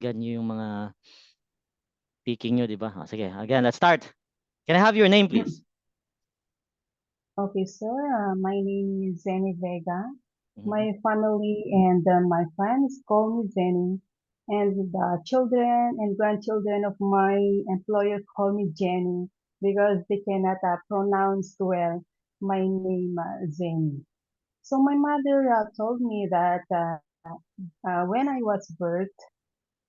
husgan nyo yung mga speaking nyo, di ba? Sige, again, let's start. Can I have your name, please? Okay, sir. My name is Zenny Vega. Mhm. My family and my friends call me Zenny, and the children and grandchildren of my employer call me Jenny because they cannot pronounce well my name, Zenny. So my mother told me that when I was birthed,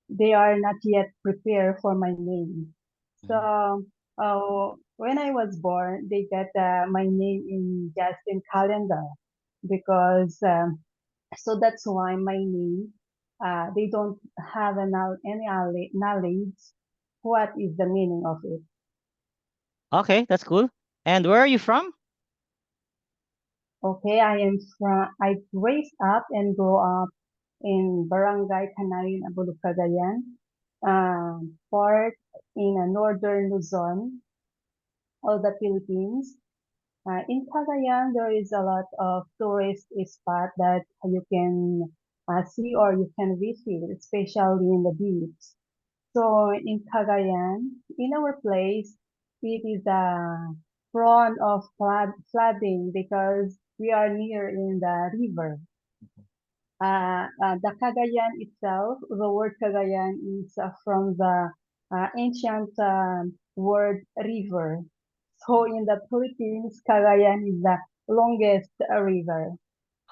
they are not yet prepared for my name. So when I was born, they got my name in just in calendar because so that's why my name they don't have any knowledge what is the meaning of it. Okay, that's cool. And where are you from? Okay, I raised up and grew up in Barangay Canarin, Abulug, Cagayan, part in northern Luzon, all the Philippines. In Cagayan, there is a lot of tourist spot that you can see or you can visit, especially in the beach. So in Cagayan, in our place, it is prone of flooding because we are near in the river. The Cagayan itself, the word Cagayan is from the ancient word river. So in the Philippines, Cagayan is the longest river.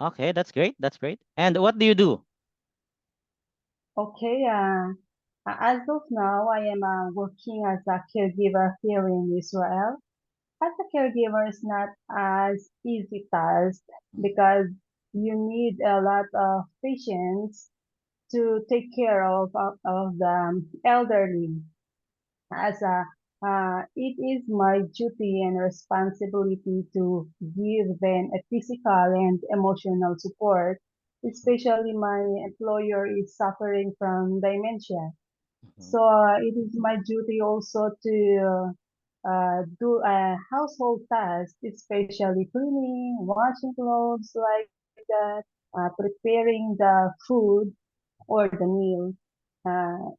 Okay, that's great. That's great. And what do you do? Okay, as of now, I am working as a caregiver here in Israel. As a caregiver is not as easy task because you need a lot of patience to take care of the elderly. As a it is my duty and responsibility to give them a physical and emotional support, especially my employer is suffering from dementia. Mhm. So it is my duty also to do a household tasks, especially cleaning, washing clothes like that, preparing the food or the meal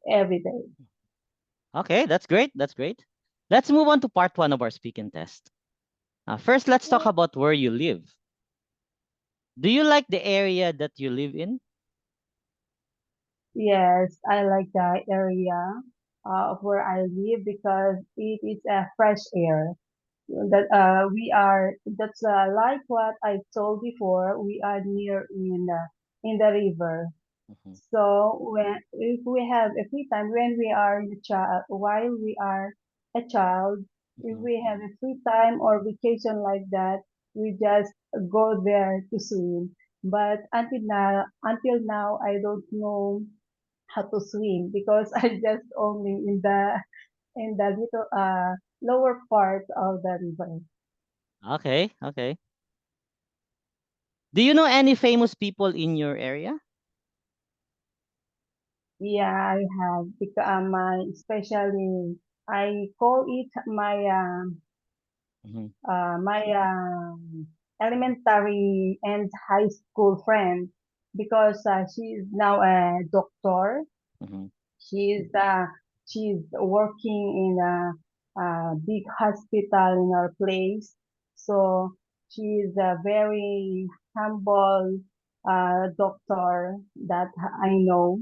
every day. Okay, that's great. That's great. Let's move on to part one of our speaking test. First, let's talk about where you live. Do you like the area that you live in? Yes, I like the area of where I live because it is a fresh air. That we are. That's like what I told before. We are near in the river. Mhm. So when if we have a free time when we are a child, while we are a child, if Mhm. we have a free time or vacation like that, we just go there to swim. But until now, I don't know how to swim because I just only in the little lower part of the river. Okay, okay. Do you know any famous people in your area? Yeah, I have because my especially I call it Mhm. my elementary and high school friend because she is now a doctor. Mhm. She's she's working in a big hospital in our place. So she is a very humble doctor that I know.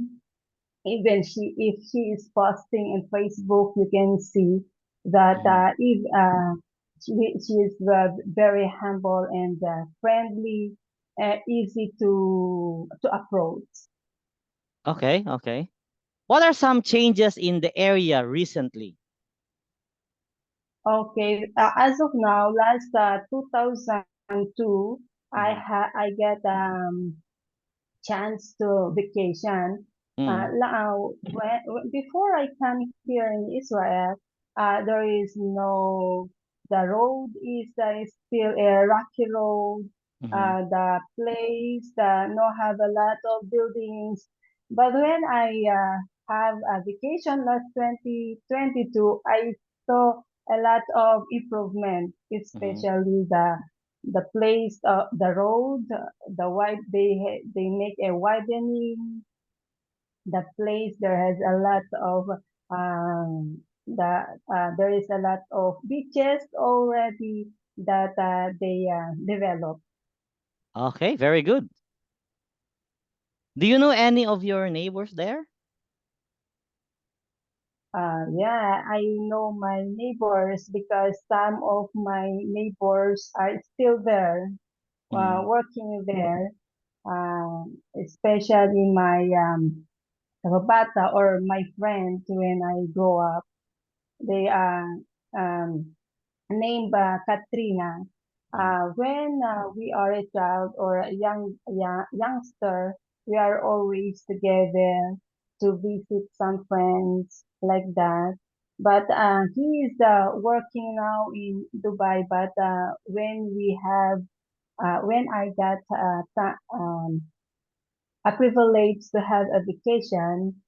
Even if she is posting in Facebook, you can see that Mhm. if she is very humble and friendly, easy to approach. Okay, okay. What are some changes in the area recently? Okay, as of now, last 2002, Mhm. I get chance to vacation. Mm. Before I come here in Israel, there is no, the road is still a rocky road. Mhm. The place, no have a lot of buildings. But when I have a vacation last 2022, I saw a lot of improvement, Mhm. especially the place, the road, the wide they make a widening, the place there has a lot of there is a lot of beaches already that they develop. Okay, very good. Do you know any of your neighbors there? Yeah, I know my neighbors because some of my neighbors are still there, Mm. working there, especially my kababata or my friends when I grow up. They are um, named Katrina. Mm. When we are a child or a youngster, we are always together to visit some friends like that. But he is working now in Dubai. But when I got a privilege to have a vacation,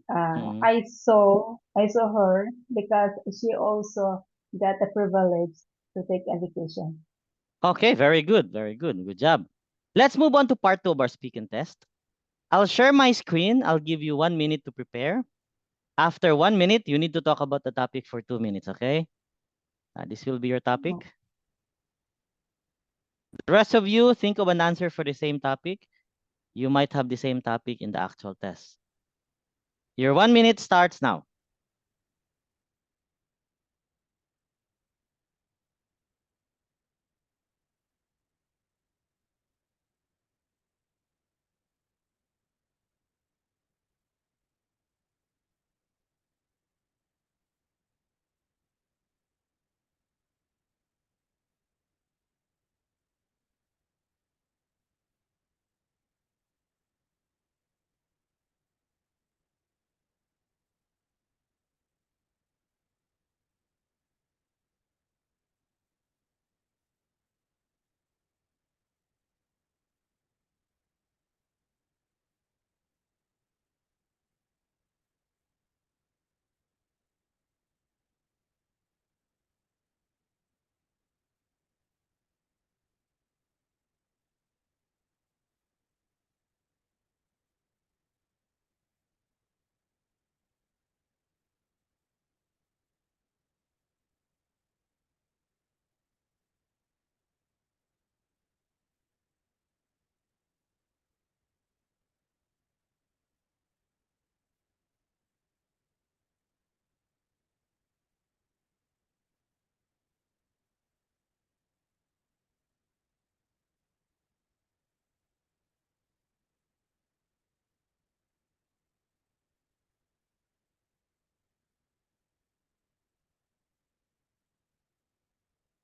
Mm. I saw her because she also got a privilege to take a vacation. Okay, very good, very good. Good job. Let's move on to part two of our speaking test. I'll share my screen. I'll give you 1 minute to prepare. After 1 minute, you need to talk about the topic for 2 minutes, okay? This will be your topic. The rest of you, think of an answer for the same topic. You might have the same topic in the actual test. Your 1 minute starts now.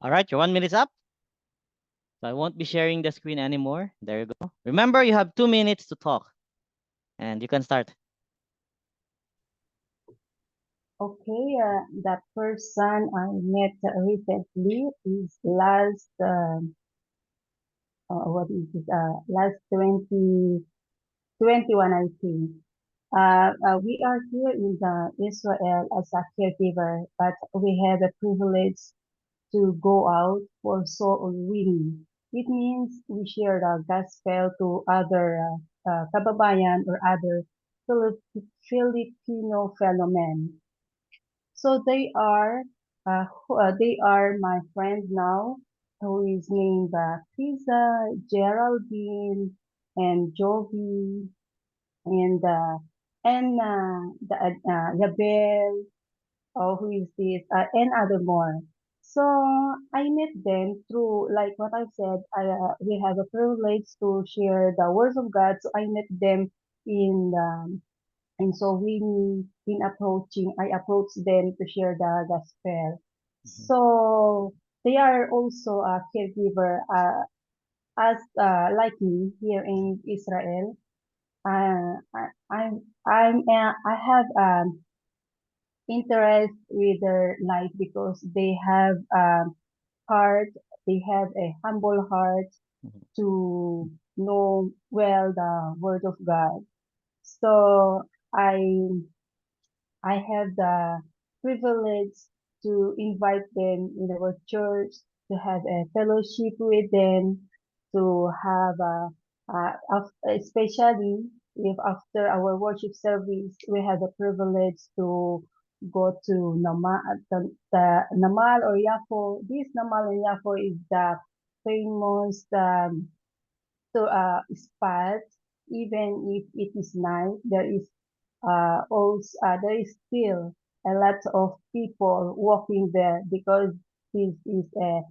All right, your 1 minute's up. So I won't be sharing the screen anymore. There you go. Remember, you have 2 minutes to talk. And you can start. Okay, the person I met recently is what is it? Last 2021, I think. We are here in Israel as a caregiver, but we have a privilege to go out for soul winning. It means we share the gospel to other kababayan or other Filipino fellow men. So they are my friend now, who is named Krisa, Geraldine, and Jovi, and Yabel, who is this, and other more. So I met them through, like what I said, we have a privilege to share the words of God. So I met them in the and so I approach them to share the gospel. Mhm. So they are also a caregiver, as like me here in Israel. I have interest with their life because they have heart, they have a humble heart Mhm. to know well the word of God. So I I have the privilege to invite them in our church, to have a fellowship with them, to have especially if after our worship service we had the privilege to go to the Namal or Yafo. This Namal and Yafo is the famous spot. Even if it is night, there is still a lot of people walking there because this is a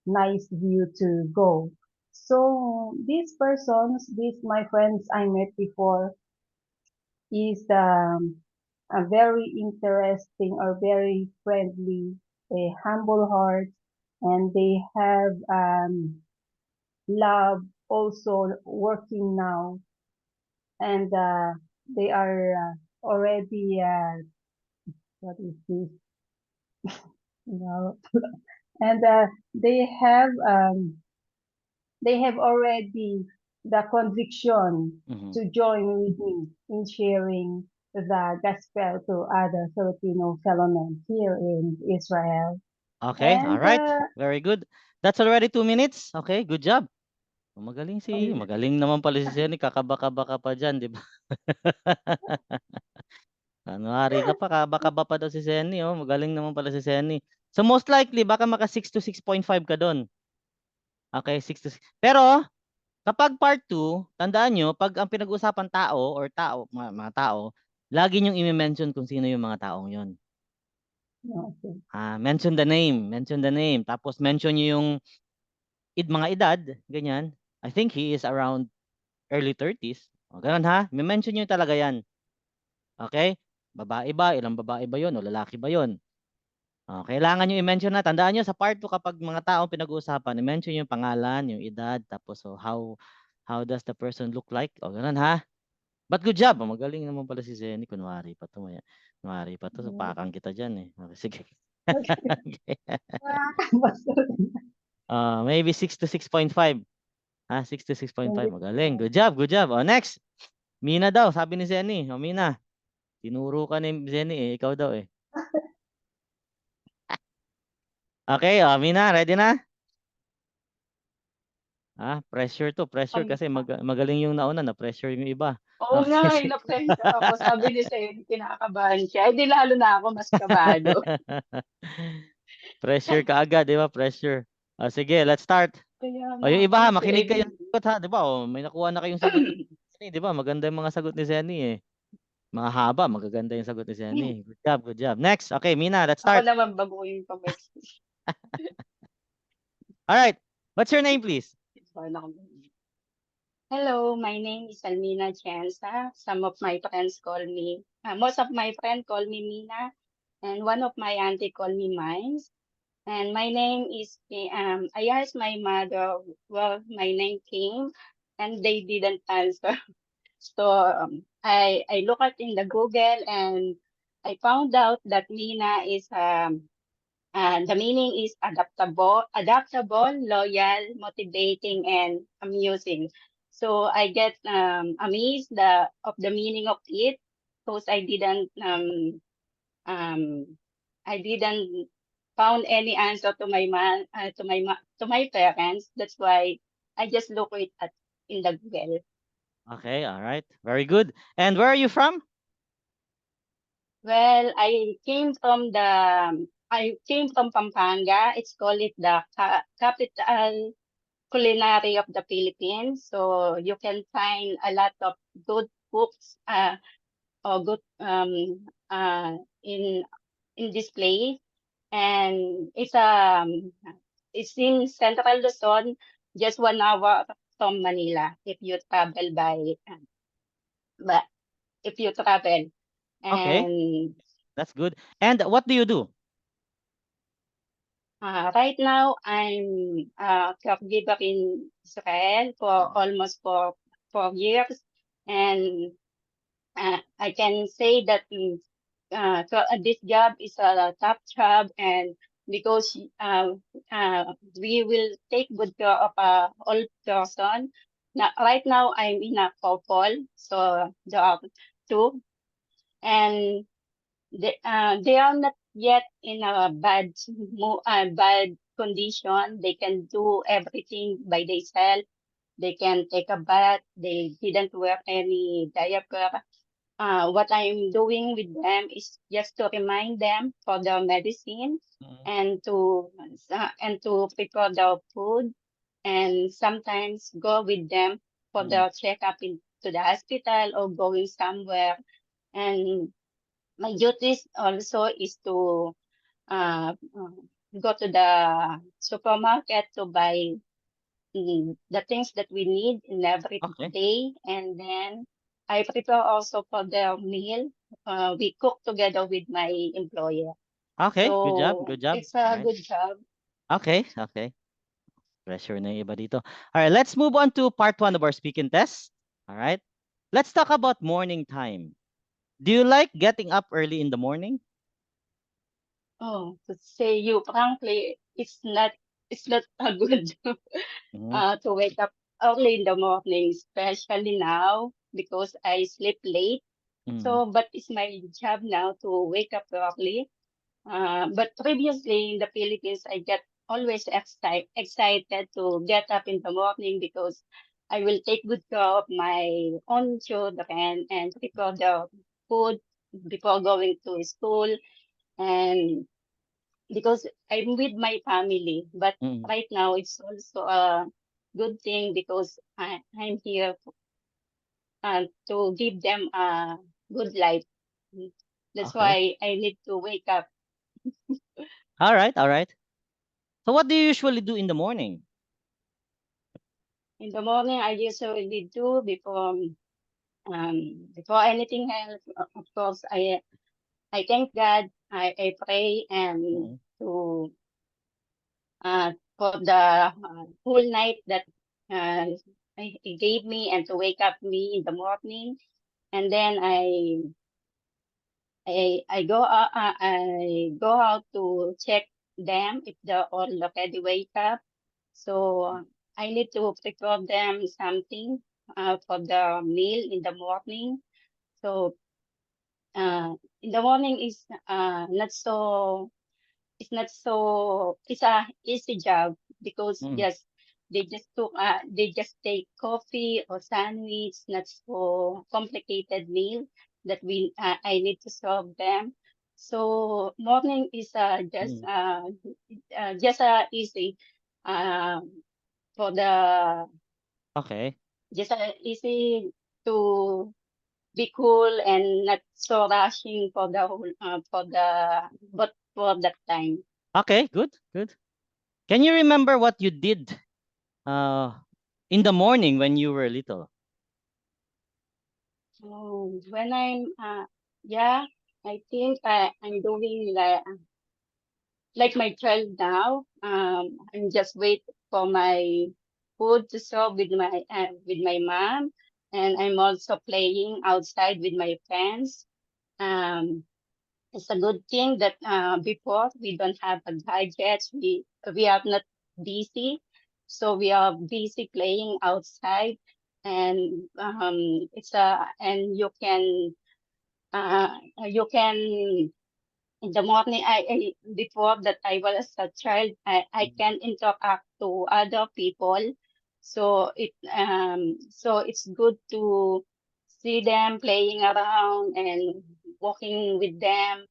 nice view to go. So these my friends I met before, is a very interesting or very friendly, a humble heart, and they have love also working now, and they are already what is this? No, and they have already the conviction Mhm. to join with me in sharing the gospel to other Filipino fellow men here in Israel. Okay, all And right. Very good. That's already 2 minutes. Okay, good job. um, Magaling naman pala si Jenny. Kakaba-kaba ka pa dyan, di ba? Kunwari ka pa, kaba-kaba pa daw si Jenny. Oh. Magaling naman pala si Jenny. So most likely, baka maka 6 to 6.5 ka doon. Okay, 6 to 6. Pero, kapag part 2, tandaan nyo, pag ang pinag-uusapan tao or mga tao, lagi nyong i-mention kung sino yung mga taong yon. okay. Mention the name. Mention the name. Tapos mention nyo yung mga edad, ganyan. I think he is around early 30s. O, ganun ha. Mention nyo talaga yan. Okay? Babae ba? Ilang babae ba yon o lalaki ba yon? Kailangan nyo i-mention na. Tandaan nyo sa part 2 kapag mga taong pinag-uusapan, i-mention yung pangalan, yung edad, tapos how does the person look like? O ganun ha. But good job. Magaling naman pala si Zenny. Kunwari pa to. Kunwari pa to. So, pakang kita dyan eh. Okay, sige. Okay. Maybe 6 to 6.5. 6 to 6.5. Magaling. Good job. Good job. Next. Mina daw. Sabi ni Zenny. Mina. Tinuro ka ni Zenny eh. Ikaw daw eh. Okay. Mina. Ready na? Pressure to. Pressure kasi magaling yung nauna na pressure yung iba. Oo Okay, nga, sige. na-pressure ako. Sabi ni Sen, kinakabahan siya. Eh, di lalo na ako mas kabado. Pressure ka agad, di ba? Pressure. Sige, let's start. Kaya Yung nga iba po, ha, si makinig kayo Eddie. sa sagot ha, di ba? May nakuha na kayong sagot ni Zenny, di ba? Maganda yung mga sagot ni Zenny eh. Mga haba, magaganda yung sagot ni Zenny. Good job, good job. Next, okay, Mina, let's Ako start. naman baguhin pa next. All right, what's your name, please? Hello, my name is Almina Chienza. Some of my friends call me, most of my friends call me Mina, and one of my auntie call me Mines. And my name is, I asked my mother, well, my name came, and they didn't answer. So I look at in the Google and I found out that Mina is the meaning is adaptable, loyal, motivating, and amusing. So I get amazed of the meaning of it because um, I didn't found any answer to my to my parents. That's why I just look it at in the Google. Okay, all right, very good. And where are you from? Well, I came from Pampanga. It's called it the capital culinary of the Philippines. So you can find a lot of good cooks or good in this place. And it's in Central Luzon, just 1 hour from Manila if you travel but if you travel. Okay, And that's good. And what do you do? right now, I'm a caregiver in Israel for almost 4 years, and I can say that this job is a tough job, and because we will take good care of a old person. Now, right now, I'm in a couple, so there are two, and they are not yet in a bad condition. They can do everything by themselves, they can take a bath. They didn't wear any diaper. What I'm doing with them is just to remind them for the medicine Mm. and to prepare the food, and sometimes go with them for Mm. the checkup into the hospital or going somewhere. And my duties also is to uh, uh, go to the supermarket to buy the things that we need in every Okay. day. And then I prepare also for their meal. We cook together with my employer. Okay, good job, So good job. it's All a right. good job. Okay, okay. Pressure na yung iba dito. All right, let's move on to part 1 of our speaking test. All right. Let's talk about morning time. Do you like getting up early in the morning? Oh, to say you frankly, it's not a good Mm-hmm. to wake up early in the morning, especially now because I sleep late. Mm-hmm. So, but it's my job now to wake up early. But previously in the Philippines, I get always excited to get up in the morning because I will take good care of my own children and prepare the food before going to school. And because I'm with my family, but Mm-hmm. right now it's also a good thing because I'm here to give them a good life. That's Okay. why I need to wake up All right, all right. So what do you usually do in the morning? in the morning. I usually do before anything else. Of course, I thank God. I pray and Mm-hmm. to for the whole night that uh, He gave me and to wake up me in the morning. And then I go out to check them if they're all already wake up. So I need to prepare them something for the meal in the morning. So in the morning is it's a easy job because Mm-hmm. yes, they just take coffee or sandwich, not so complicated meal that we I need to serve them. So morning is Mm-hmm. just easy uh, for the Okay. just easy to be cool and not so rushing for the whole but for that time. Okay, good, good. Can you remember what you did uh in the morning when you were little? Oh, when yeah, I think I'm doing like my child now. I'm just wait for my food to serve with my mom, and I'm also playing outside with my friends. Um, it's a good thing that before we don't have a gadgets. We are not busy, so we are busy playing outside, and and you can in the morning I before that I was a child I Mm-hmm. can interact to other people, so it's good to see them playing around and walking with them,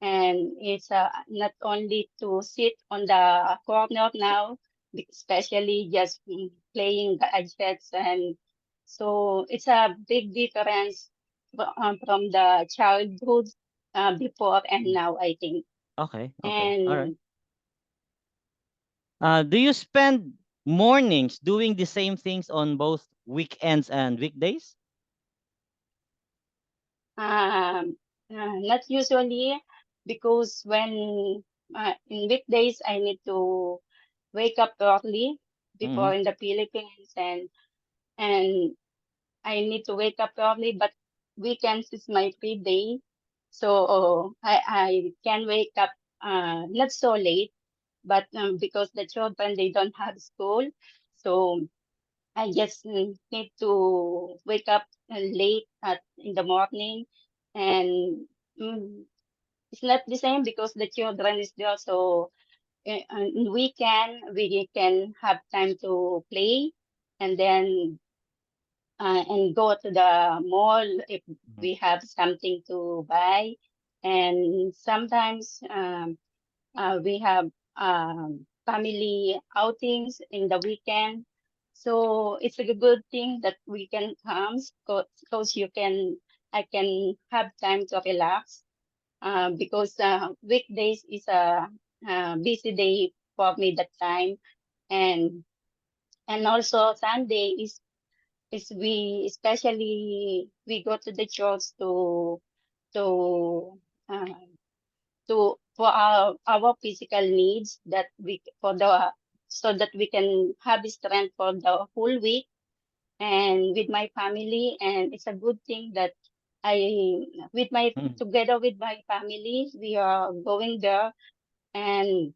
and it's not only to sit on the corner now, especially just playing gadgets. And so it's a big difference from the childhood before and now, I think. Okay, okay. All right. And Do you spend mornings doing the same things on both weekends and weekdays? not usually, because when in weekdays I need to wake up early Mm-hmm. before in the Philippines, and I need to wake up early, but weekends is my free day. So I can wake up not so late, but because the children they don't have school, so I just need to wake up late in the morning, and mm, it's not the same because the children is there. So on weekend we can have time to play and then and go to the mall if we have something to buy. And sometimes we have family outings in the weekend. So it's a good thing that we can come because I can have time to relax because weekdays is a busy day for me that time. And also Sunday is we especially we go to the church to uh, for our physical needs that we for the so that we can have strength for the whole week and with my family. And it's a good thing that I with my together with my family we are going there. And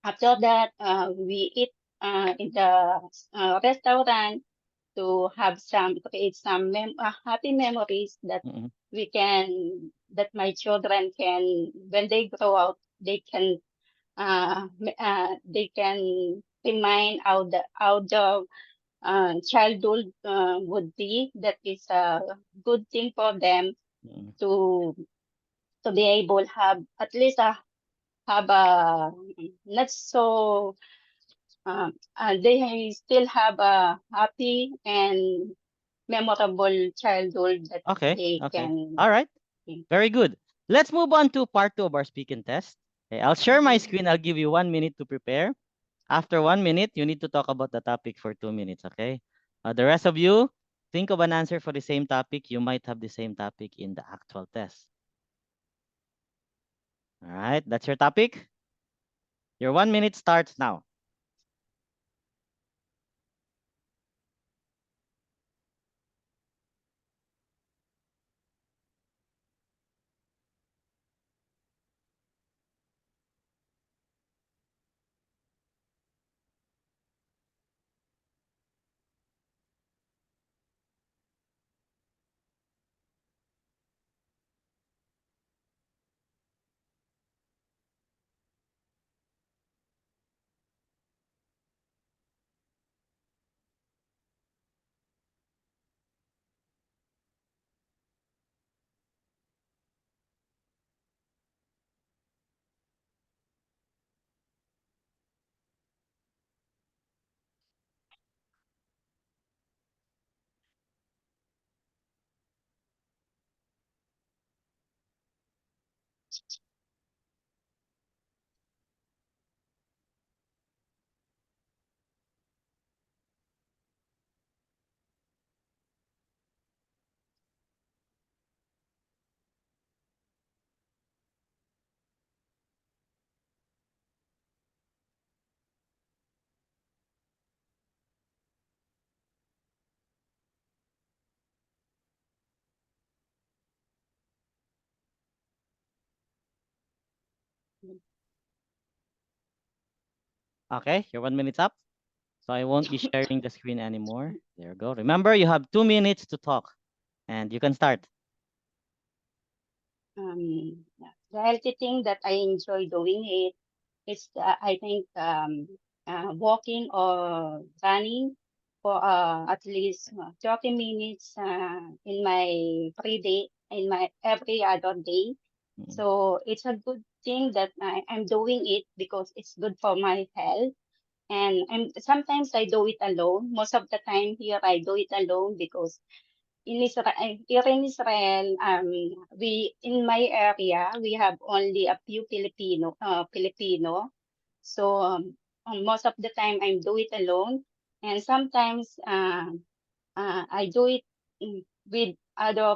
after that we eat in the restaurant to have some create some happy memories that we can that my children can when they grow out they can remind how the childhood would be. That is a good thing for them to be able have at least have a not so they still have a happy and memorable childhood that Okay. they Okay. can. All right. Very good. Let's move on to part 2 of our speaking test. Okay, I'll share my screen. I'll give you 1 minute to prepare. After 1 minute, you need to talk about the topic for 2 minutes, okay? The rest of you, think of an answer for the same topic. You might have the same topic in the actual test. All right, that's your topic. Your 1 minute starts now. Okay, your 1 minute's up. So I won't be sharing the screen anymore. There you go. Remember, you have 2 minutes to talk and you can start. The healthy thing that I enjoy doing it is I think walking or running for at least 30 minutes in my free day in my every other day. So it's a good thing that I'm doing it because it's good for my health. And sometimes I do it alone. Most of the time here I do it alone because here in Israel, we in my area we have only a few Filipino. So most of the time I do it alone, and sometimes I do it with other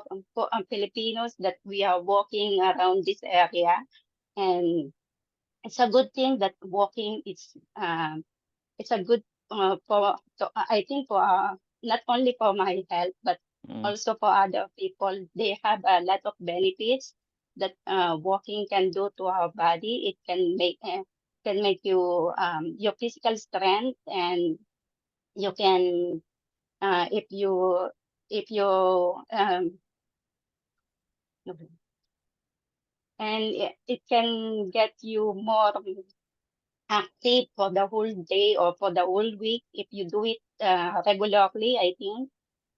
Filipinos that we are walking around this area. And it's a good thing that walking is it's a good I think for not only for my health but also for other people. They have a lot of benefits that walking can do to our body. It can make you your physical strength, and you can if you um, and it can get you more active for the whole day or for the whole week if you do it regularly, I think,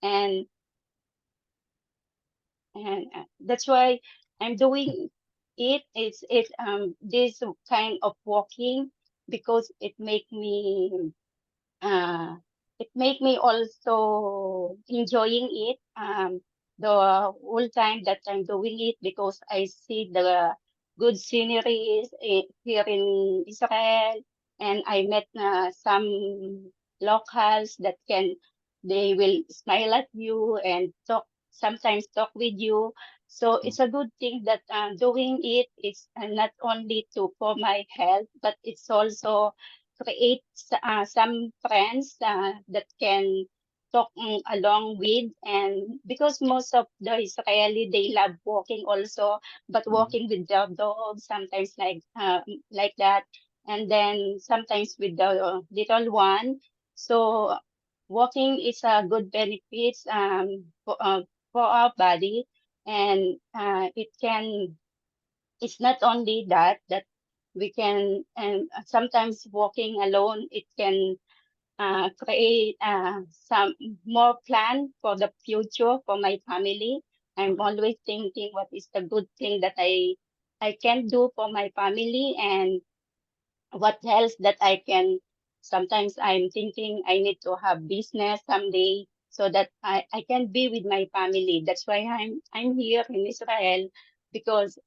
and that's why I'm doing it. It's this kind of walking because uh it make me also enjoying it the whole time that I'm doing it, because I see the good sceneries here in Israel, and I met some locals that they will smile at you and sometimes talk with you. So it's a good thing that doing it is not only for my health, but it's also create some friends that can talk along with. And because most of the Israeli, they love walking also, but walking with their dogs sometimes, like that, and then sometimes with the little one. So walking is a good benefits for our body, and it's not only that we can, and sometimes walking alone, it can create some more plan for the future for my family. I'm always thinking what is the good thing that I can do for my family, and what else that I can. Sometimes I'm thinking I need to have business someday so that I can be with my family. That's why I'm here in Israel, because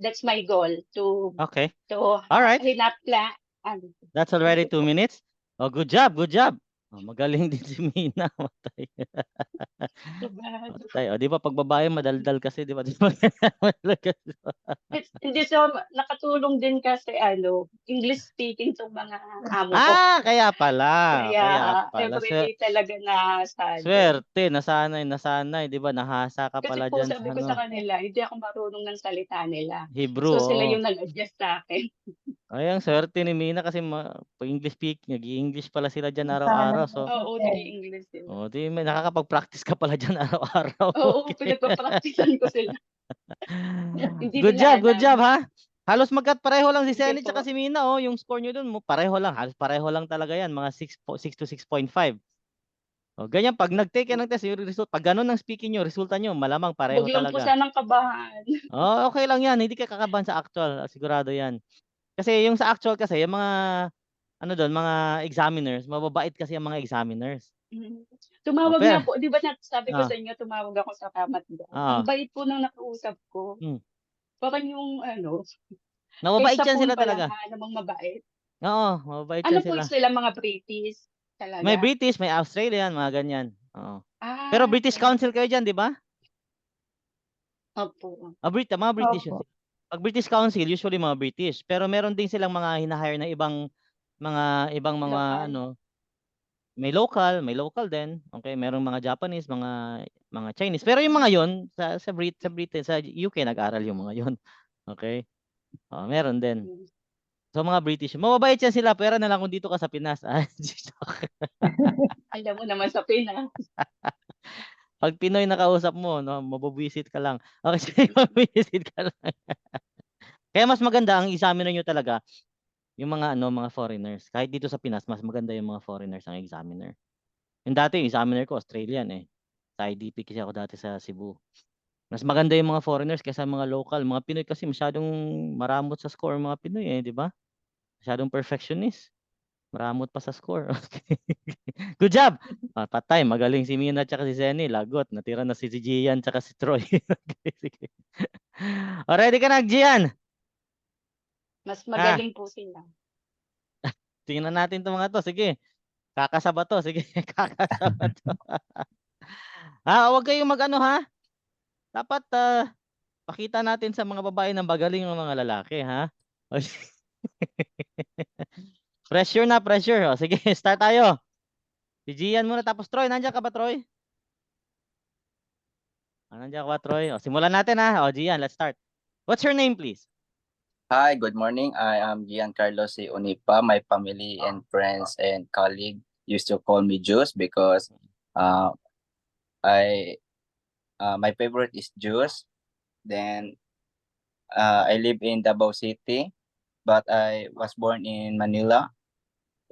that's my goal Okay. to All right. hinap plan. Um, That's already 2 minutes. Oh, good job. Good job. Oh, magaling din si Mina. Matay. Matay. O, di ba pag babae madaldal kasi, di ba? Di ba? Hindi, so nakatulong din kasi English speaking tong mga amo ko. Kaya pala. Kaya Kaya pala. everyday talaga nasado. Swerte. Nasanay. Di ba? Nahasa ka Kasi pala po dyan sabi sa ko sa ano. kanila, hindi ako marunong ng salita nila. Hebrew, So sila oo. yung nag-adjust sa akin. Ay, ang swerte ni Mina kasi English speaking, nag-English pala sila dyan Sana araw-araw. po So, Oo, kasi. nag-i-English sila. di may nakakapag-practice ka pala dyan araw-araw. Oo, Okay. pinagpa-practicean ko sila. Hindi Good nila job, good alam. job ha. Halos pareho lang si Thank you Senny tsaka po. si Mina, oh. Yung score nyo dun, pareho lang. Halos pareho lang talaga yan. Mga 6 to 6.5. O, ganyan, pag nag-take ka ng test, yung result, pag ganun ang speaking nyo, resulta nyo, malamang pareho Huwag lang po talaga. sanang kabahan. Oh, okay lang yan. Hindi ka kakabahan sa actual. Sigurado yan. Kasi yung sa actual kasi, yung mga, ano doon, mga examiners, mababait kasi yung mga examiners. Mm. Oh, Tumawag nga pero, po, di ba sabi ko ah, sa inyo, tumawag ako sa kamat ko. Ang ah, bait po ng nakausap ko. hmm. Parang yung Mababait kaysa yan phone sila pa lang talaga. namang mabait. Oo, mababait Ano yan po sila. sila, mga British May talaga? British, may Australian, mga ganyan. Oo. Pero Ah, British Council kayo dyan, di ba? opo. Mga British yun. Opo. Pag British Council, usually mga British. Pero meron din silang mga hinahire na ibang mga Lokal. ano, may local din. Okay, merong mga Japanese, mga Chinese. Pero yung mga yon sa Britain, sa UK nag-aral yung mga yon. Okay? Oh, meron din. Mm. So mga British, mababait yan sila, pera na lang kung dito ka sa Pinas. Alam mo naman sa Pinas. Pag Pinoy nakausap mo, no, mabubuisit ka lang. Okay, sige, mabubuisit ka lang. Kaya mas maganda ang examiner nyo talaga, yung mga foreigners. Kahit dito sa Pinas, mas maganda yung mga foreigners ang examiner. Yung dati, yung examiner ko, Australian eh. Sa IDP kasi ako dati sa Cebu. Mas maganda yung mga foreigners kaysa mga local. Mga Pinoy kasi masyadong maramot sa score mga Pinoy eh, di ba? Masyadong perfectionist. Maramot pa sa score. Okay. Good job! Patay, magaling si Mina at si Zenny. Lagot, natira na si Gian at si Troy. Okay, sige. Ready ka na, Gian? Mas Ha? magaling po sila. Tingnan natin itong mga to. Sige. Kakasaba to. Sige, kakasaba to. Huwag kayong mag-ano ha. Dapat pakita natin sa mga babae ng bagaling ng mga lalaki ha. Pressure na, pressure. O, sige, start tayo. Si Gian muna tapos Troy. Nandiyan ka ba, Troy? Nandiyan ka ba, Troy? O, simulan natin ha. O, Gian, let's start. What's your name, please? Hi, good morning. I am Giancarlo C. Unipa. My family and friends and colleagues used to call me Juice because I my favorite is juice. Then I live in Davao City, but I was born in Manila.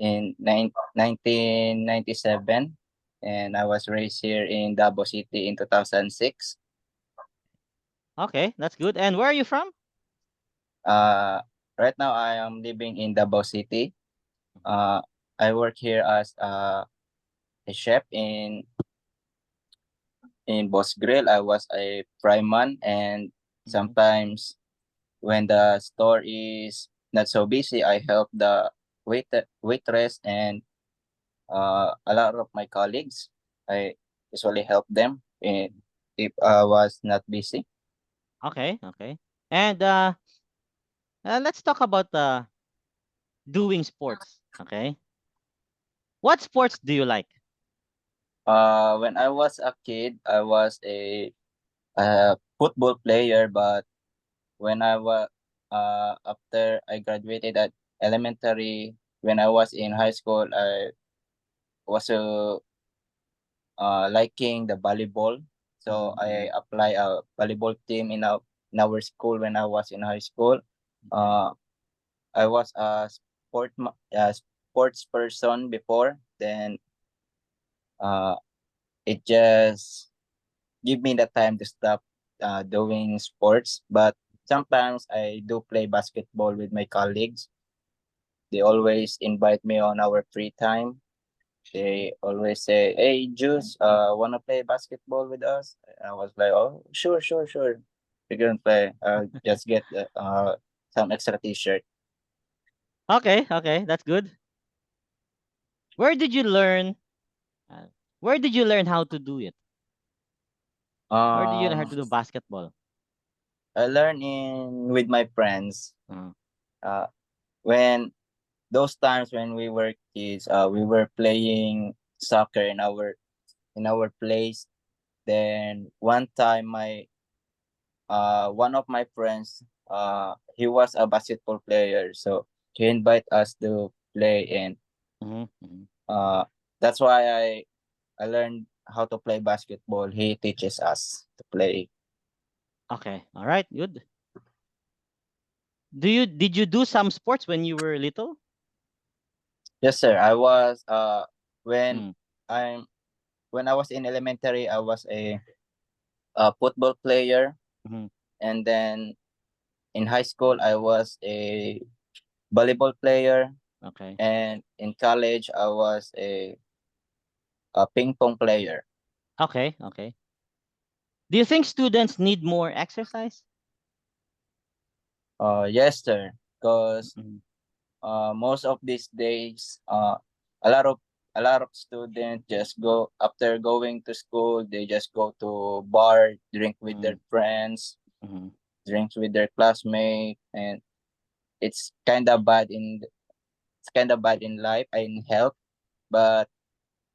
in 1997, and I was raised here in Davao City in 2006. Okay, that's good. And where are you from? Right now I am living in Davao City. I work here as a chef in Boss Grill. I was a fryman, and sometimes when the store is not so busy, I help the waitress and a lot of my colleagues. I usually help them if I was not busy. Okay, okay. And let's talk about doing sports. Okay. What sports do you like? When I was a kid, I was a football player, but when I was after I graduated at elementary, when I was in high school, I was liking the volleyball. So I apply a volleyball team in our school when I was in high school. Uh, I was a sports person before. Then uh, it just give me the time to stop doing sports. But sometimes I do play basketball with my colleagues. They always invite me on our free time. They always say, "Hey, Juice, wanna play basketball with us?" I was like, "Oh, sure, sure, sure. We're gonna play. Just get some extra T-shirt." Okay, okay, that's good. Where did you learn? Uh, where did you learn how to do it? Where did you learn how Um, to do basketball? I learned in with my friends. Uh, Uh, when those times when we were kids, we were playing soccer in our place. Then one time, my one of my friends, he was a basketball player, so he invite us to play, and mhm, mhm. uh, that's why I learned how to play basketball. He teaches us to play. Okay, all right, good. Did you do some sports when you were little? Yes, sir. I was when Mm, I'm when I was in elementary, I was a football player, mhm. and then in high school, I was a volleyball player, Okay, and in college, I was a ping pong player. okay, okay. Do you think students need more exercise? Yes, sir. Because Mhm, most of these days, a lot of a lot of students just go after going to school. They just go to bar, drink with their mhm, friends, mhm. drinks with their classmates, and it's kind of bad in life and in health. But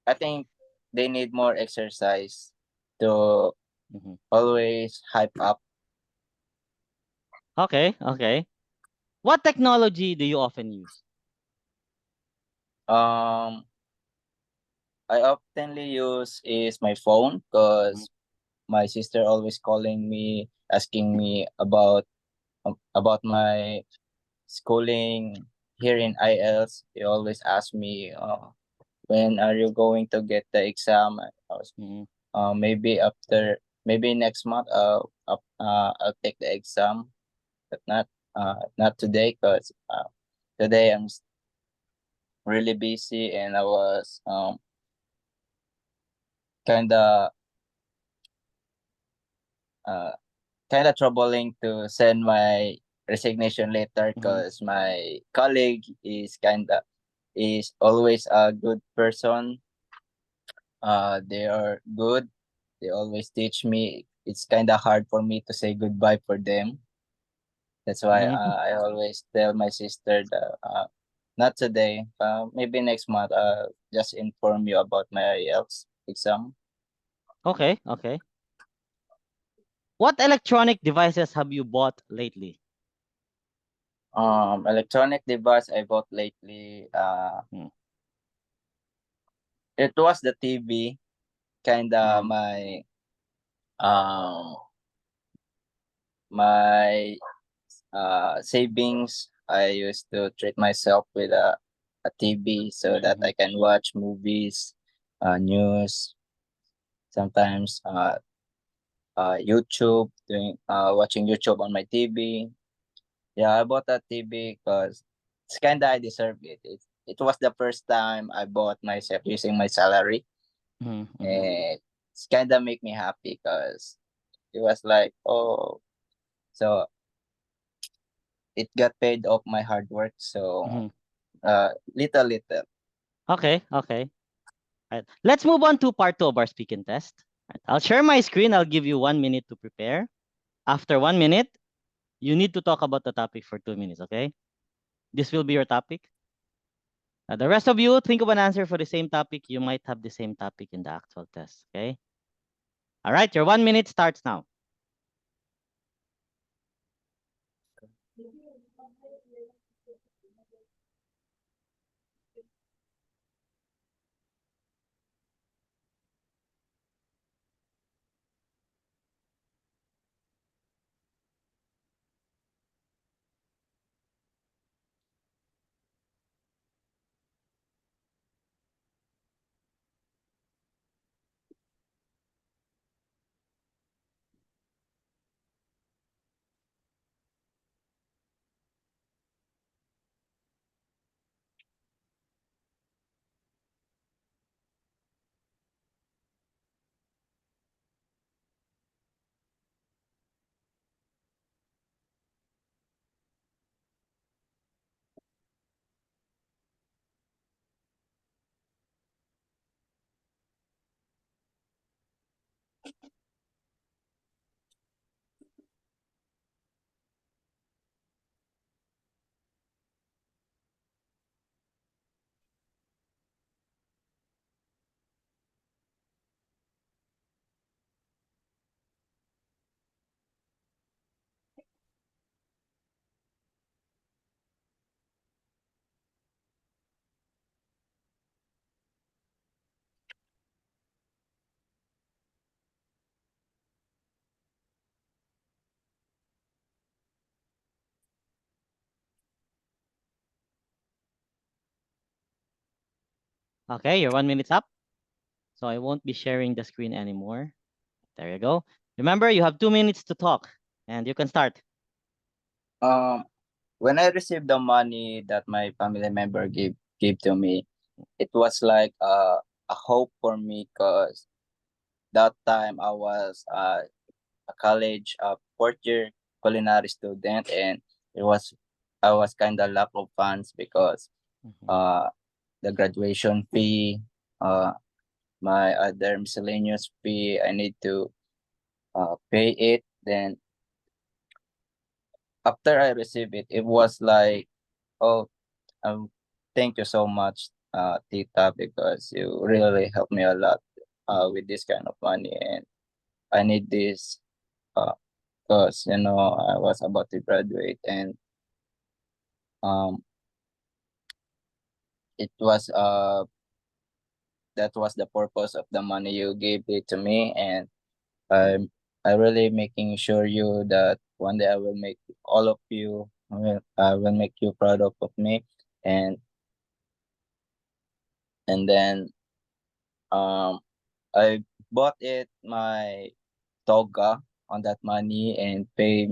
I think they need more exercise to Mhm. always hype up. Okay, okay. What technology do you often use? Um, I oftenly use is my phone Mhm, because my sister always calling me, asking me about my schooling here in IELTS. They always ask me, when are you going to get the exam? I was, mhm. maybe next month. I'll take the exam, but not today because today really busy, and I was kind of uh kind of troubling to send my resignation letter Mhm. because my colleague is always a good person. They are good. They always teach me. It's kind of hard for me to say goodbye for them. That's why Mhm. I always tell my sister that not today, maybe next month. Just inform you about my IELTS exam. Okay, okay. What electronic devices have you bought lately? Electronic device I bought lately. Mm, It was the TV. Kinda mhm, um my savings. I used to treat myself with a TV so that I can watch movies, news, sometimes YouTube, doing watching YouTube on my TV. Yeah, I bought that TV because it's kinda I deserve it. It was the first time I bought myself using my salary, Mhm, mhm. and it's kinda make me happy because it was like, oh, so it got paid off my hard work. So Mhm. little. Okay, okay. Right. Let's move on to part 2 of our speaking test. Right. I'll share my screen. I'll give you 1 minute to prepare. After 1 minute, you need to talk about the topic for 2 minutes, okay? This will be your topic. The rest of you, think of an answer for the same topic. You might have the same topic in the actual test, okay? All right, your 1 minute starts now. Okay, your 1 minute's up. So I won't be sharing the screen anymore. There you go. Remember, you have 2 minutes to talk and you can start. When I received the money that my family member gave to me, it was like a hope for me because that time I was a college fourth year culinary student, and it was I was kind of lack of funds because Mhm. the graduation fee, uh my other miscellaneous fee, I need to pay it. Then after I received it, it was like, oh, thank you so much, Tita, because you really helped me a lot with this kind of money, and I need this because I was about to graduate, and um it was that was the purpose of the money you gave it to me, and I'm I really making sure you that one day I will make all of you I will make you proud of me, and then I bought it my toga on that money and pay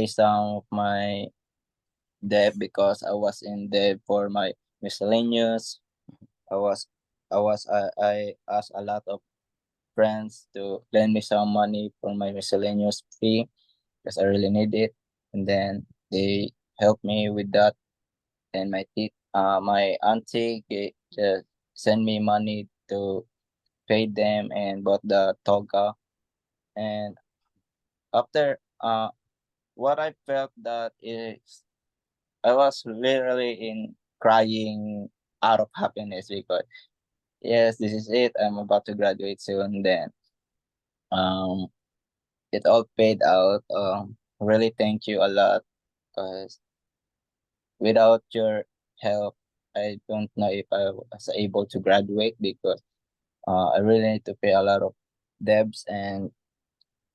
some of my debt because I was in debt for my miscellaneous. I was I asked a lot of friends to lend me some money for my miscellaneous fee because I really need it, and then they helped me with that. And my auntie just sent me money to pay them and bought the toga. And after what I felt that is I was literally in crying out of happiness because yes, this is it. I'm about to graduate soon. Then um it all paid out. Really thank you a lot because without your help, I don't know if I was able to graduate because I really need to pay a lot of debts and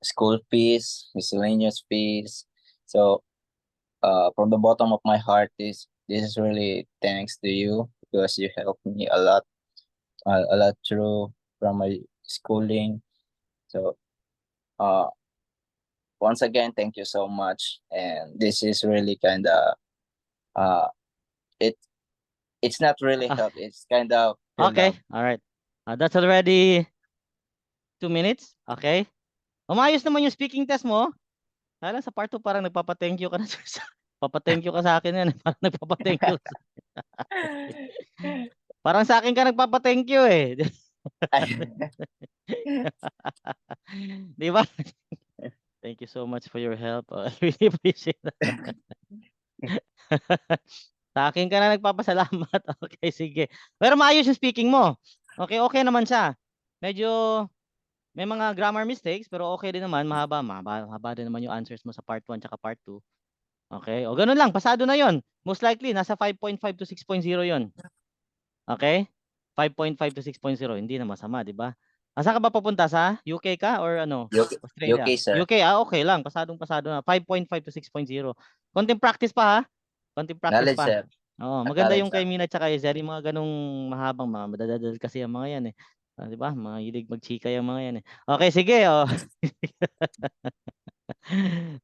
school fees, miscellaneous fees. So from the bottom of my heart is this is really thanks to you because you helped me a lot through from my schooling. So once again, thank you so much. And this is really kind of uh it it's not really Ah, help. It's kind of okay, all right. That's already 2 minutes. Okay. Umayos naman yung speaking test mo. Kaya lang sa part 2 parang nagpapa-thank you ka na papa-thank you ka sa akin yan. Parang nagpapa-thank you. Parang sa akin ka nagpapa-thank you eh. Di ba? Thank you so much for your help. I really appreciate that. Sa akin ka na nagpapasalamat. Okay, sige. Pero maayos yung speaking mo. Okay, okay naman siya. Medyo may mga grammar mistakes pero okay din naman. Mahaba din naman yung answers mo sa part 1 tsaka part 2. Okay? O ganun lang, pasado na 'yon. Most likely nasa 5.5 to 6.0 'yon. Okay? 5.5 to 6.0, hindi na masama, 'di ba? Saan ka ba papunta, sa UK ka or ano? Australia? UK, sir. UK, okay lang, pasadong-pasado na. 5.5 to 6.0. Konting practice pa ha. Konting practice Knowledge, pa. sir. Oo, maganda Knowledge yung kay lang. Mina tsaka Zeri, mga ganung mahabang, mga madadadal kasi ang mga yan eh. 'Di ba? Mga hilig magchika yung mga yan eh. Okay, sige, oh.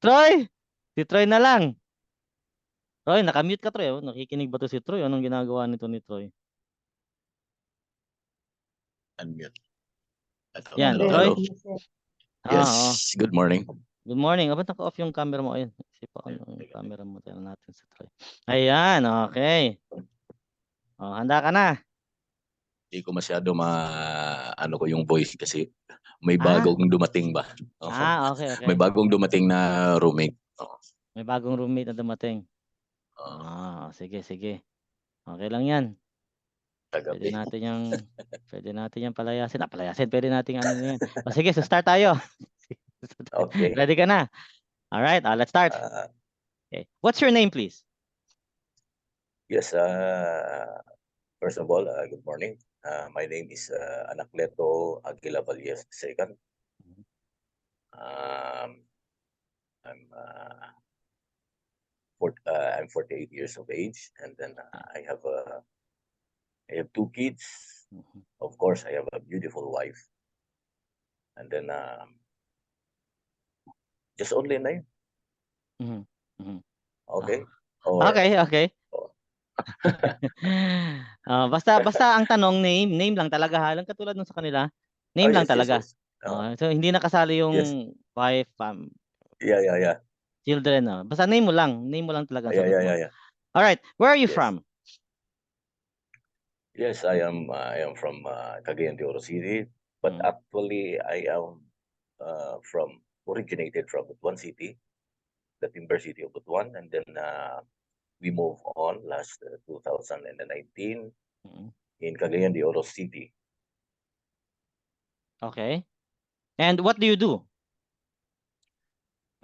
Troy! Si Troy na lang. Troy, nakamute ka, Troy. Oh. Nakikinig ba to si Troy? Anong ginagawa nito ni Troy? Unmute. Yan, Hello, Troy? hello. Ah, Yes, oo. good morning. Good morning. Ba't naka-off yung camera mo? Ayun. Kasi pa ano yung camera mo. Tignan natin si Troy. Ayan, okay. Oh, handa ka na. Hindi ko masyado ano ko yung voice kasi may Ah. bagong dumating ba. Oo. Okay, okay. May bagong dumating na roommate. Oo. May bagong roommate na dumating. Oo. Sige, sige. Okay lang yan. Pwede Kagabi. natin yung palayasin. Palayasin. Pwede natin ano yan. O sige, so start tayo. Okay. Ready ka na? Alright, let's start. Okay. What's your name, please? Yes, first of all, good morning. My name is Anacleto Aguila Valles II. I'm 48 years of age, and then I have 2 kids. Of course, I have a beautiful wife, and then just only 9. Okay. Okay, okay. Basta ang tanong name lang talaga ha, lang katulad nung sa kanila. Name lang yes, talaga. yes, yes. So hindi nakasali yung Yes. wife, Yeah. children. Basta name mo lang talaga ang sagot mo. Yeah. All right, where are you Yes. from? Yes, I am from Cagayan de Oro City, but actually I am originated from Butuan City, the timber city of Butuan, and then we moved on last 2019 in Cagayan de Oro City. Okay. And what do you do?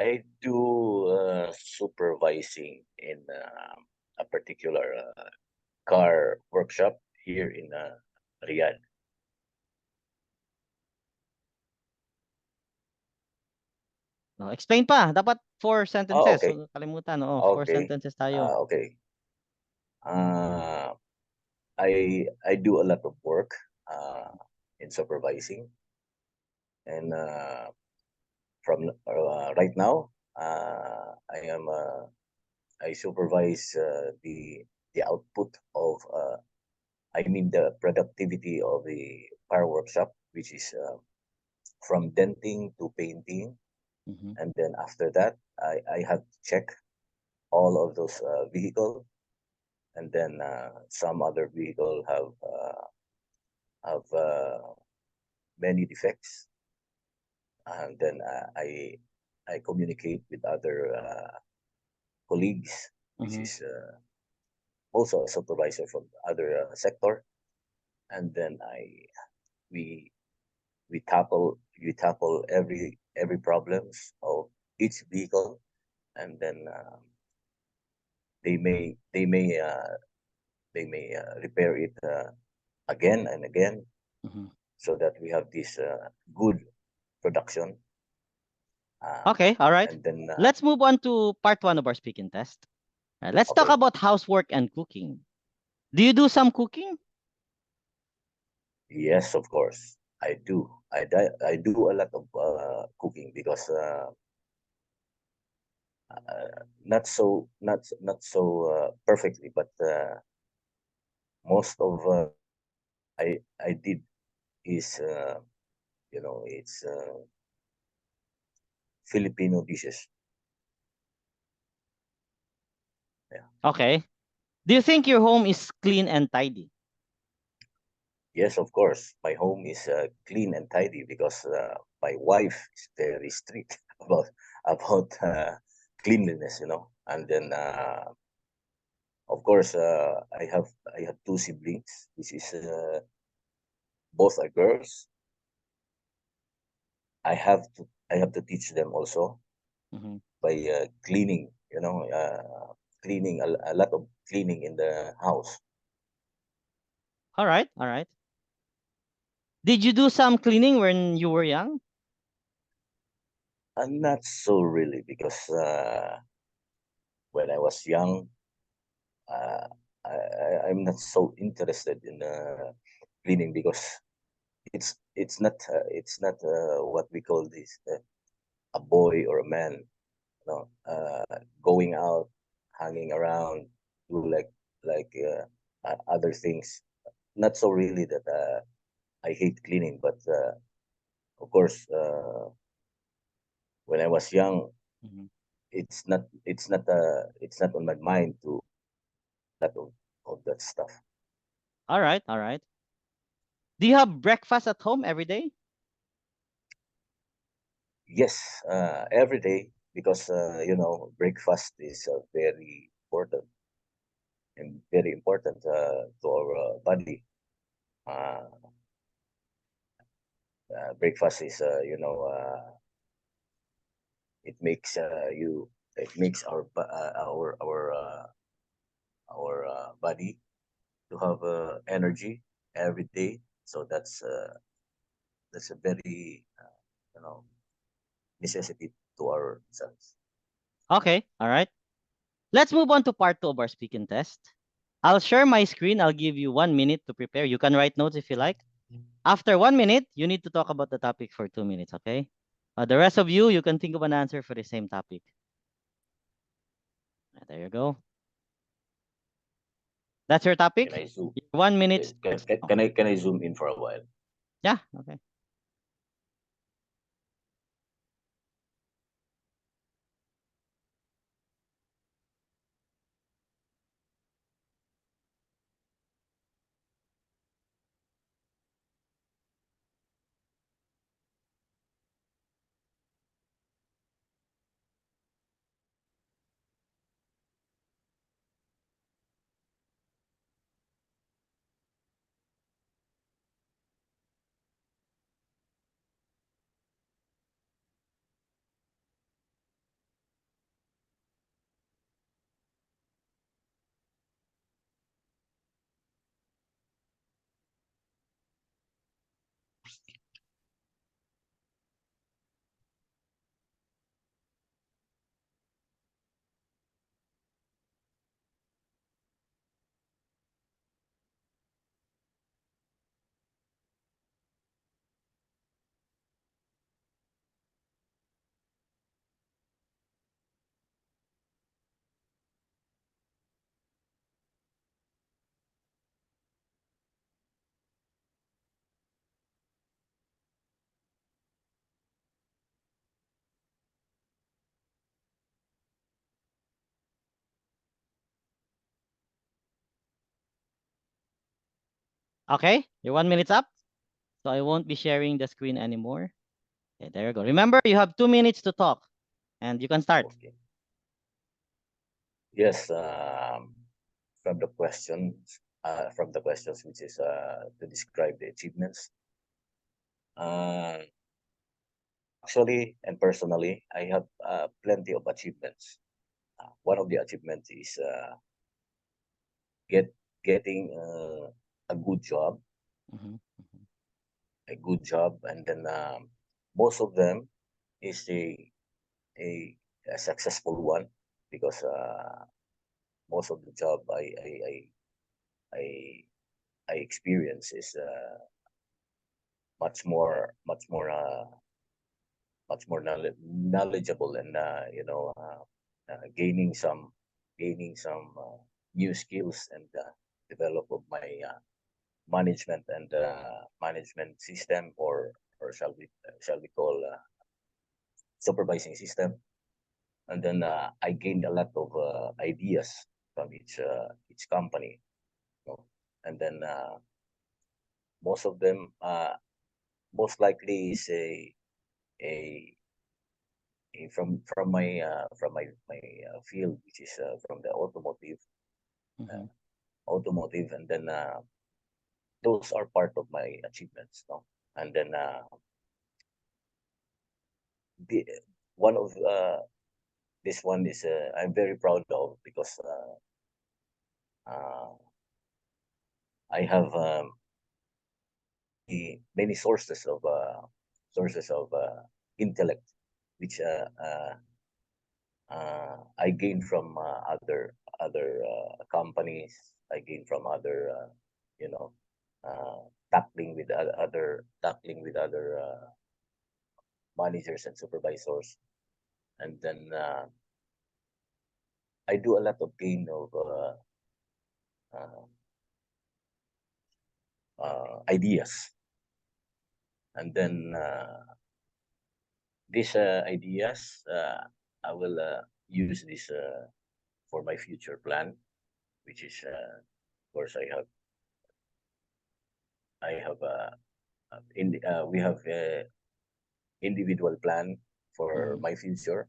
I do supervising in a particular car workshop here in Riyadh. No, explain pa. Dapat 4 sentences. Okay. Kalimutan. 4 Okay. sentences tayo. Okay. I do a lot of work in supervising, and from right now I supervise the output of the productivity of the car workshop, which is from denting to painting, and then after that I have to check all of those vehicles, and then some other vehicle have many defects, and then I communicate with other colleagues, which is also a supervisor from other sector, and then we tackle every problems of each vehicle, and then they may repair it again and again, so that we have this good production. Okay, all right. And then Let's move on to part 1 of our speaking test. Let's talk Okay. about housework and cooking. Do you do some cooking? Yes, of course, I do. I do a lot of cooking because not so perfectly, but most of I did is it's Filipino dishes. Yeah. Okay. Do you think your home is clean and tidy? Yes, of course. My home is clean and tidy because my wife is very strict about cleanliness, And then, of course, I have two siblings. This is both are girls. I have to teach them also Mm-hmm. by cleaning. Cleaning a lot of cleaning in the house. All right, all right. Did you do some cleaning when you were young? Not so really because when I was young, uh, I'm not so interested in cleaning because it's not what we call this a boy or a man, going out, hanging around, do like other things. Not so really that I hate cleaning, but of course, when I was young, Mm-hmm. it's not on my mind to that of that stuff. All right, all right. Do you have breakfast at home every day? Yes, every day because breakfast is very important and very important to our body. Uh, Breakfast is it makes our body to have energy every day. So that's a very necessity to ourselves. Okay, all right. Let's move on to part 2 of our speaking test. I'll share my screen. I'll give you 1 minute to prepare. You can write notes if you like. After 1 minute, you need to talk about the topic for 2 minutes, okay? The rest of you can think of an answer for the same topic. There you go. That's your topic? Can I zoom? 1 minute. Can I zoom in for a while? Yeah, okay. Okay, your 1 minute's up. So I won't be sharing the screen anymore. Okay, there you go. Remember, you have 2 minutes to talk and you can start. Okay. Yes. From the questions, which is to describe the achievements. Actually, and personally, I have plenty of achievements. One of the achievements is getting a good job, Mm-hmm. and then most of them is a successful one because most of the job I I experience is much more knowledgeable, and gaining some new skills, and develop of my management and management system, or shall we call supervising system. And then I gained a lot of ideas from each company, you know. And then most of them, most likely is a from my field, which is from the Mhm. automotive. And then those are part of my achievements, no. And then the one of this one is I'm very proud of, because I have many sources of intellect, which I gained from other companies. I gained from other you know tackling with other managers and supervisors. And then I do a lot of gain of ideas. And then these ideas, I will use this for my future plan, which is, of course, we have a individual plan for Mhm. my future.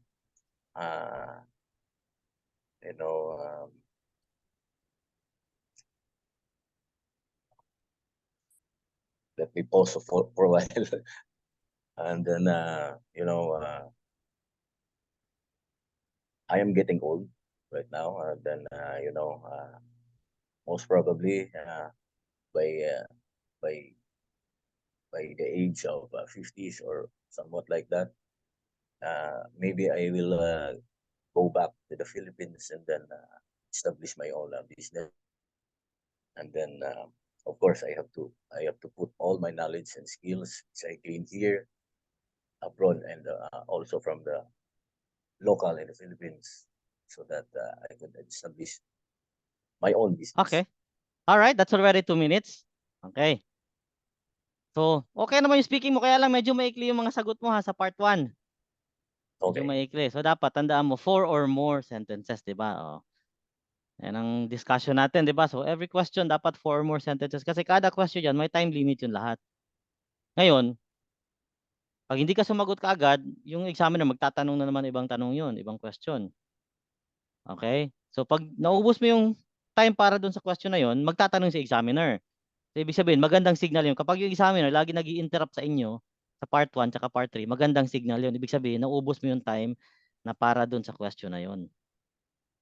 You know, let me pause for a while. And then I am getting old right now. And then most probably by uh, by by the age of 50s or somewhat like that, maybe I will go back to the Philippines, and then establish my own business. And then of course I have to put all my knowledge and skills which I gained here, abroad, and also from the local in the Philippines, so that I could establish my own business. Okay. All right, that's already 2 minutes. Okay. So, okay naman yung speaking mo, kaya lang medyo maikli yung mga sagot mo ha sa part 1. Medyo Okay. maikli. So, dapat tandaan mo 4 or more sentences, di ba? Oh. Yan ang discussion natin, di ba? So, every question dapat 4 or more sentences kasi kada question dyan, may time limit yung lahat. Ngayon, pag hindi ka sumagot kaagad, yung examiner magtatanong na naman ibang tanong yun, ibang question. Okay? So, pag naubos mo yung time para dun sa question na yun, magtatanong si examiner. So, ibig sabihin, magandang signal yun. Kapag yung examiner lagi nag-i-interrupt sa inyo sa part 1 tsaka part 3, magandang signal yun. Ibig sabihin, naubos mo yung time na para dun sa question na yun.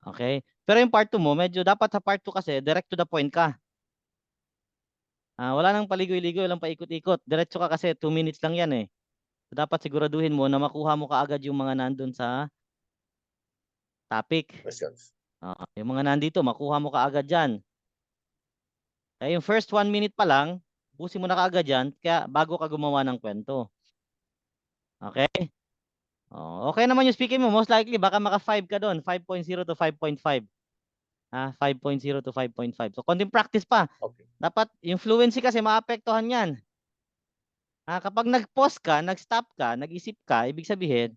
Okay? Pero yung part 2 mo, medyo dapat sa part 2 kasi, direct to the point ka. Wala nang paligoy-ligoy, walang paikot-ikot. Diretso ka kasi 2 minutes lang yan eh. So, dapat siguraduhin mo na makuha mo kaagad yung mga nandun sa topic. Questions. Yung mga nandito, makuha mo kaagad dyan. Kaya yung first 1 minute pa lang, busin mo na kaagad yan, kaya bago ka gumawa ng kwento. Okay? Okay naman yung speaking mo. Most likely, baka maka 5 ka doon. 5.0 to 5.5. 5.0 to 5.5. So, konting practice pa. Okay. Dapat, yung fluency kasi maapektuhan yan. Kapag nag-pause ka, nag-stop ka, nag-isip ka, ibig sabihin,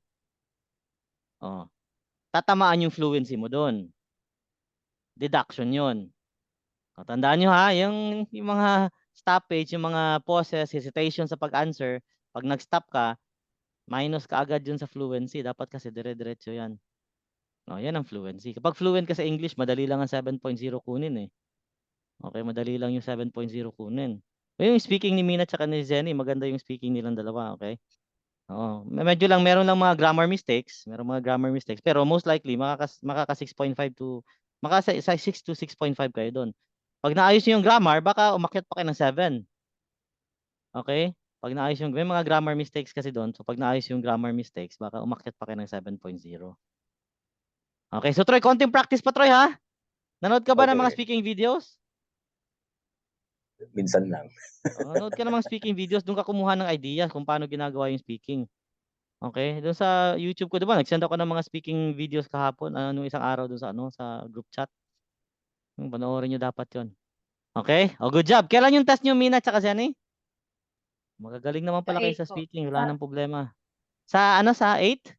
tatamaan yung fluency mo doon. Deduction yun. Tandaan nyo ha, yung mga stoppage, yung mga pauses, hesitation sa pag-answer, pag nag-stop ka, minus ka agad yun sa fluency. Dapat kasi dire-diretso yan. Yan ang fluency. Kapag fluent ka sa English, madali lang ang 7.0 kunin eh. Okay, madali lang yung 7.0 kunin. Yung speaking ni Mina tsaka ni Zenny, maganda yung speaking nilang dalawa, okay? Medyo lang, meron lang mga grammar mistakes. Meron mga grammar mistakes. Pero most likely, makaka 6.5 to, makaka 6 to 6.5 kayo doon. Pag naayos nyo yung grammar, baka umakyat pa kayo ng 7. Okay? Pag naayos yung, may mga grammar mistakes kasi doon. So, pag naayos yung grammar mistakes, baka umakyat pa kayo ng 7.0. Okay, so Troy, konting practice pa Troy ha. Nanood ka ba ng mga Okay. speaking videos? Minsan lang. Nanood ka ng mga speaking videos, doon ka kumuha ng idea kung paano ginagawa yung speaking. Okay? Doon sa YouTube ko, 'di ba? Nag-send ako ng mga speaking videos kahapon, nung isang araw doon sa sa group chat. Panoorin niyo dapat 'yon. Okay? Oh, good job. Kailan yung test niyo, Mina at saka Jenny? Magagaling naman Sa pala kayo 8 sa po. speaking, wala nang problema. Sa sa 8?